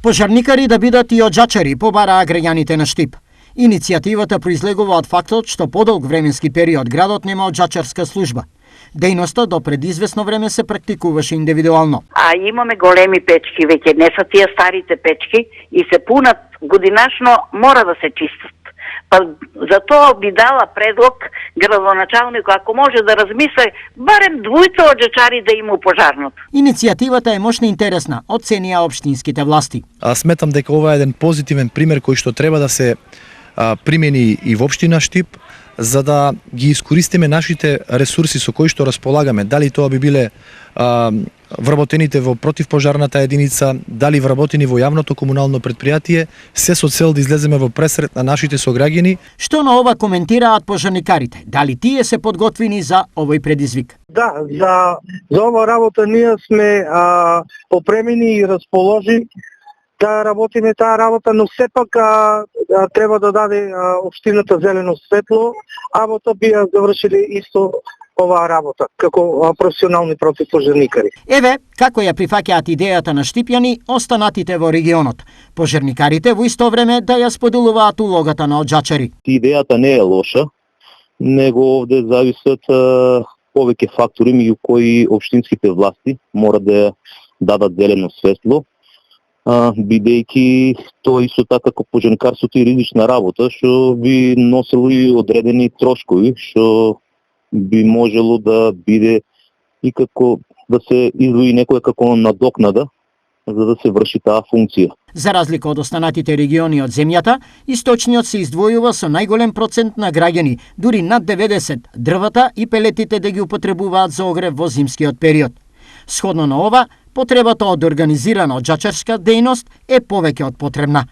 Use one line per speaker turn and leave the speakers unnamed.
Пожарникари да бидат и оджачари, побараа граѓаните на Штип. Иницијативата произлегува од фактот што подолг временски период градот нема оджачарска служба. Дејноста до пред известно време се практикуваше индивидуално.
А имаме големи печки веќе, не се тие старите печки и се пунат годинашно, мора да се чистат. Па за тоа би дала предлог градоначалник, ако може да размисли барем двојца оджачари да има пожарното.
Иницијативата е мощно интересна, оценија општинските власти.
Сметам дека ова е еден позитивен пример кој што треба да се примени и во општина Штип, за да ги искористиме нашите ресурси со кои што располагаме. Дали тоа би биле вработените во противпожарната единица, дали вработени во јавното комунално предпријатие, се со цел да излеземе во пресрет на нашите сограѓани.
Што на ова коментираат пожарникарите? Дали тие се подготвени за овој предизвик?
Да, за ова работа ние сме попремени и расположени да работиме таа работа, но сепак треба да даде општината зелено светло, а во тоа би ја завршили исто оваа работа, како професионални противпожарникари.
Еве, како ја прифаќаат идејата на штипјани останатите во регионот. Пожарникарите во исто време да ја споделуваат улогата на оджачари.
Идејата не е лоша, него овде зависат повеќе фактори меѓу кои општинските власти мора да дадат зелено светло, бидејќи тоа исто така како пожарникарството и ризична работа, што би носило и одредени трошкови, што би можело да биде и како да се издвои некоја како надокнада за да се врши таа функција.
За разлика од останатите региони од земјата, источниот се издвојува со најголем процент на граѓани, дури над 90, дрвата и пелетите да ги употребуваат за огрев во зимскиот период. Сходно на ова, потребата од организирана оджачарска дејност е повеќе од потребна.